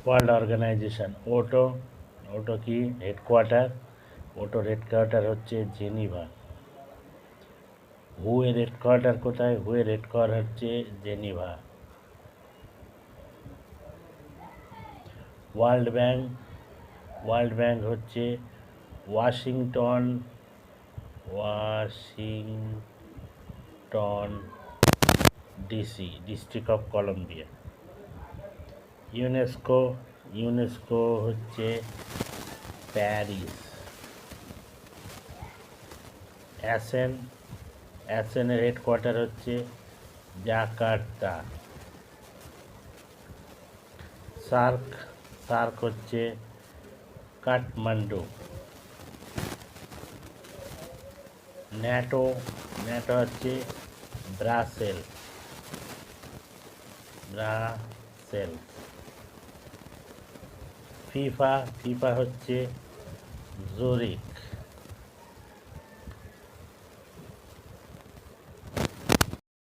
World organisation ওটো, ওটো কি হেডকোয়ার্টার, ওটোর হেডকোয়ার্টার হচ্ছে জেনিভা। হু এর হেডকোয়ার্টার কোথায়? হু এর হেডকোয়ার্টার হচ্ছে Geneva. World bank, world bank হচ্ছে Washington, Washington DC, district of Columbia. UNESCO, UNESCO হচ্ছে প্যারিস। অ্যাসেন, অ্যাসেনের হেডকোয়ার্টার হচ্ছে জাকার্তা। সার্ক, সার্ক হচ্ছে কাঠমান্ডু। ন্যাটো, ন্যাটো হচ্ছে ব্রাসেল, ব্রাসেল। ফিফা, ফিফা হচ্ছে জুরিক।